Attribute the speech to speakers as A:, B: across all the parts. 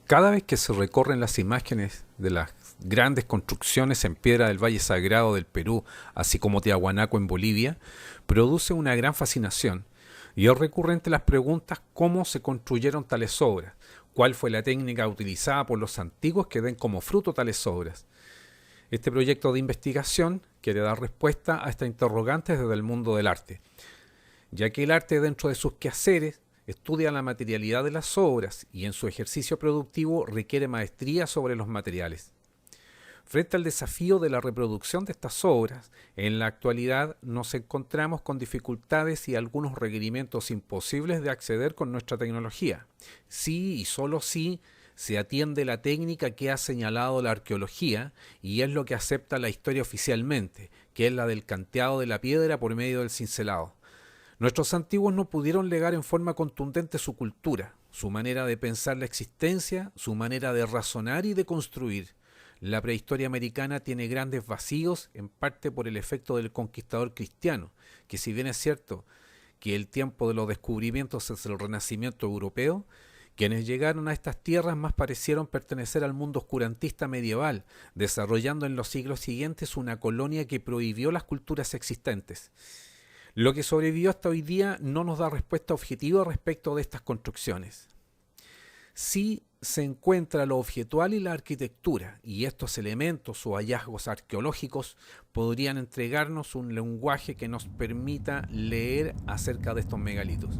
A: Cada vez que se recorren las imágenes de las grandes construcciones en piedra del Valle Sagrado del Perú, así como Tiahuanaco en Bolivia, produce una gran fascinación. Y es recurrente las preguntas cómo se construyeron tales obras, cuál fue la técnica utilizada por los antiguos que den como fruto tales obras. Este proyecto de investigación quiere dar respuesta a esta interrogante desde el mundo del arte, ya que el arte dentro de sus quehaceres estudia la materialidad de las obras y en su ejercicio productivo requiere maestría sobre los materiales. Frente al desafío de la reproducción de estas obras, en la actualidad nos encontramos con dificultades y algunos requerimientos imposibles de acceder con nuestra tecnología. Sí y solo sí se atiende la técnica que ha señalado la arqueología y es lo que acepta la historia oficialmente, que es la del canteado de la piedra por medio del cincelado. Nuestros antiguos no pudieron legar en forma contundente su cultura, su manera de pensar la existencia, su manera de razonar y de construir. La prehistoria americana tiene grandes vacíos, en parte por el efecto del conquistador cristiano, que si bien es cierto que el tiempo de los descubrimientos es el renacimiento europeo, quienes llegaron a estas tierras más parecieron pertenecer al mundo oscurantista medieval, desarrollando en los siglos siguientes una colonia que prohibió las culturas existentes. Lo que sobrevivió hasta hoy día no nos da respuesta objetiva respecto de estas construcciones. Sí se encuentra lo objetual y la arquitectura, y estos elementos o hallazgos arqueológicos podrían entregarnos un lenguaje que nos permita leer acerca de estos megalitos.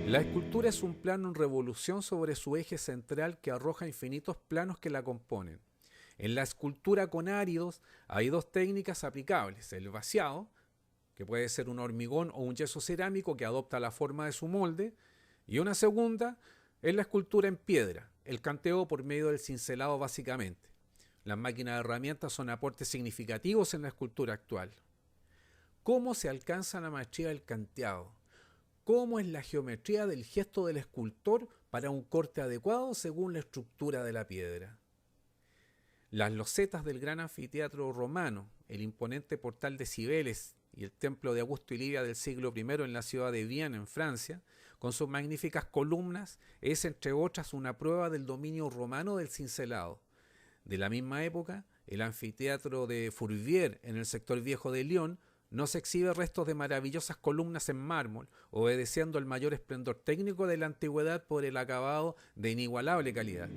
A: La escultura es un plano en revolución sobre su eje central que arroja infinitos planos que la componen. En la escultura con áridos hay dos técnicas aplicables: el vaciado, que puede ser un hormigón o un yeso cerámico que adopta la forma de su molde, y una segunda es la escultura en piedra, el canteo por medio del cincelado básicamente. Las máquinas de herramientas son aportes significativos en la escultura actual. ¿Cómo se alcanza la maestría del canteado? ¿Cómo es la geometría del gesto del escultor para un corte adecuado según la estructura de la piedra? Las losetas del gran anfiteatro romano, el imponente portal de Cibeles y el templo de Augusto y Livia del siglo I en la ciudad de Vienne, en Francia, con sus magníficas columnas, es entre otras una prueba del dominio romano del cincelado. De la misma época, el anfiteatro de Fourvière en el sector viejo de Lyon nos exhibe restos de maravillosas columnas en mármol, obedeciendo el mayor esplendor técnico de la antigüedad por el acabado de inigualable calidad.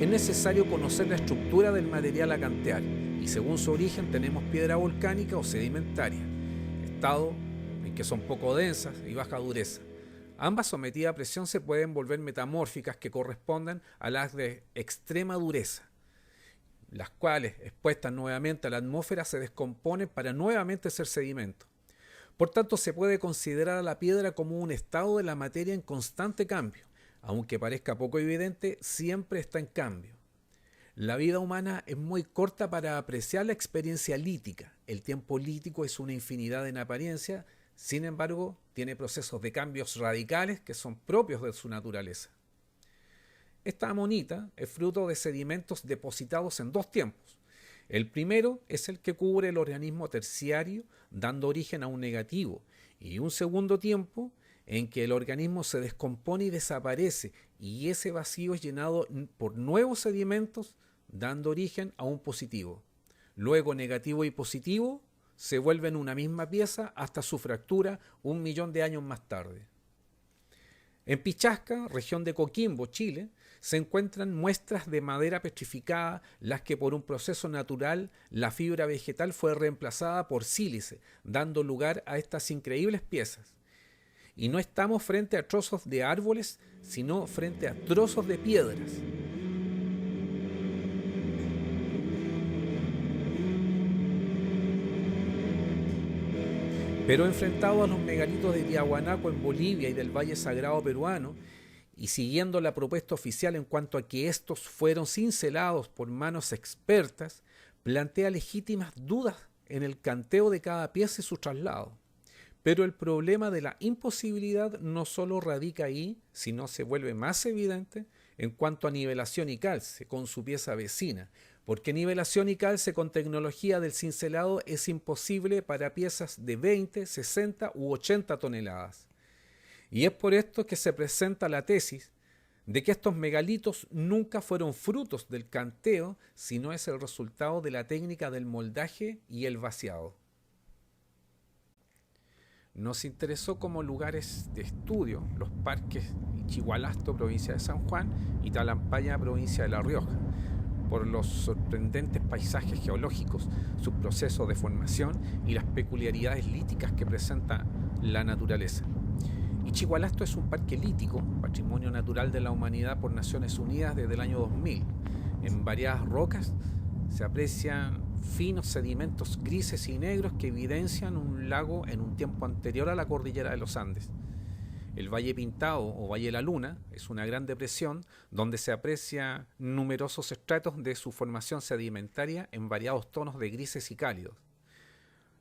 A: Es necesario conocer la estructura del material a cantear y según su origen tenemos piedra volcánica o sedimentaria, estado en que son poco densas y baja dureza. Ambas sometidas a presión se pueden volver metamórficas que corresponden a las de extrema dureza, las cuales, expuestas nuevamente a la atmósfera, se descomponen para nuevamente ser sedimento. Por tanto, se puede considerar a la piedra como un estado de la materia en constante cambio. Aunque parezca poco evidente, siempre está en cambio. La vida humana es muy corta para apreciar la experiencia lítica. El tiempo lítico es una infinidad en apariencia, sin embargo, tiene procesos de cambios radicales que son propios de su naturaleza. Esta amonita es fruto de sedimentos depositados en dos tiempos. El primero es el que cubre el organismo terciario, dando origen a un negativo, y un segundo tiempo en que el organismo se descompone y desaparece, y ese vacío es llenado por nuevos sedimentos, dando origen a un positivo. Luego, negativo y positivo se vuelven una misma pieza hasta su fractura 1.000.000 de años más tarde. En Pichasca, región de Coquimbo, Chile, se encuentran muestras de madera petrificada, las que por un proceso natural la fibra vegetal fue reemplazada por sílice, dando lugar a estas increíbles piezas. Y no estamos frente a trozos de árboles, sino frente a trozos de piedras. Pero enfrentado a los megalitos de Tiahuanaco en Bolivia y del Valle Sagrado peruano, y siguiendo la propuesta oficial en cuanto a que estos fueron cincelados por manos expertas, plantea legítimas dudas en el canteo de cada pieza y su traslado. Pero el problema de la imposibilidad no solo radica ahí, sino se vuelve más evidente en cuanto a nivelación y calce con su pieza vecina, porque nivelación y calce con tecnología del cincelado es imposible para piezas de 20, 60 u 80 toneladas. Y es por esto que se presenta la tesis de que estos megalitos nunca fueron frutos del canteo, sino es el resultado de la técnica del moldaje y el vaciado. Nos interesó como lugares de estudio los parques Ichigualasto, provincia de San Juan, y Talampaya, provincia de La Rioja, por los sorprendentes paisajes geológicos, sus procesos de formación y las peculiaridades líticas que presenta la naturaleza. Ichigualasto es un parque lítico, patrimonio natural de la humanidad por Naciones Unidas desde el año 2000. En variadas rocas se aprecian finos sedimentos grises y negros que evidencian un lago en un tiempo anterior a la cordillera de los Andes. El Valle Pintado o Valle de la Luna es una gran depresión donde se aprecia numerosos estratos de su formación sedimentaria en variados tonos de grises y cálidos.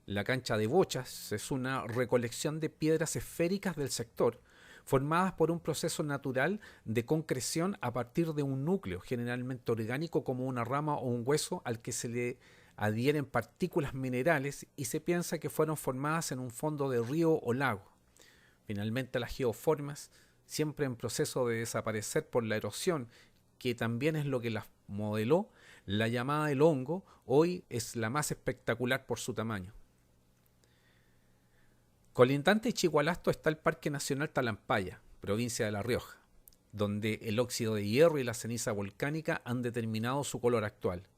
A: La cancha de bochas es una recolección de piedras esféricas del sector, formadas por un proceso natural de concreción a partir de un núcleo, generalmente orgánico como una rama o un hueso al que se le adhieren partículas minerales y se piensa que fueron formadas en un fondo de río o lago. Finalmente las geoformas, siempre en proceso de desaparecer por la erosión, que también es lo que las modeló, la llamada del hongo, hoy es la más espectacular por su tamaño. Colindante a Ichigualasto está el Parque Nacional Talampaya, provincia de La Rioja, donde el óxido de hierro y la ceniza volcánica han determinado su color actual.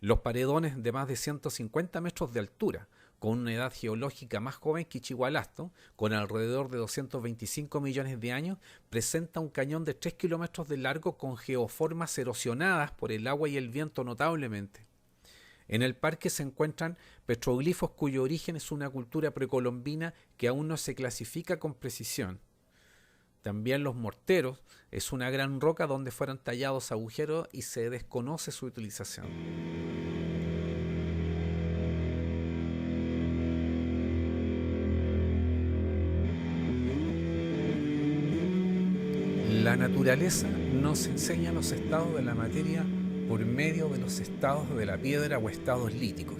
A: Los paredones de más de 150 metros de altura, con una edad geológica más joven que Ichigualasto, con alrededor de 225 millones de años, presenta un cañón de 3 kilómetros de largo con geoformas erosionadas por el agua y el viento notablemente. En el parque se encuentran petroglifos cuyo origen es una cultura precolombina que aún no se clasifica con precisión. También los morteros es una gran roca donde fueron tallados agujeros y se desconoce su utilización. La naturaleza nos enseña los estados de la materia por medio de los estados de la piedra o estados líticos.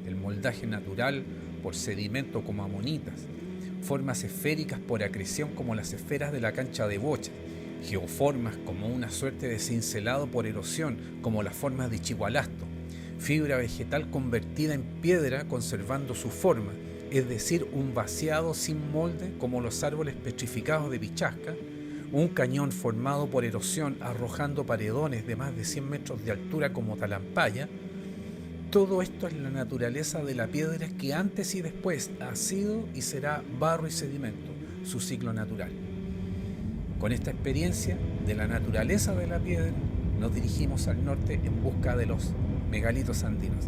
A: El moldaje natural por sedimento como amonitas, formas esféricas por acreción como las esferas de la cancha de bocha, geoformas como una suerte de cincelado por erosión como las formas de Ichigualasto, fibra vegetal convertida en piedra conservando su forma, es decir, un vaciado sin molde como los árboles petrificados de Pichasca, un cañón formado por erosión arrojando paredones de más de 100 metros de altura como Talampaya. Todo esto es la naturaleza de la piedra que antes y después ha sido y será barro y sedimento, su ciclo natural. Con esta experiencia de la naturaleza de la piedra, nos dirigimos al norte en busca de los megalitos andinos.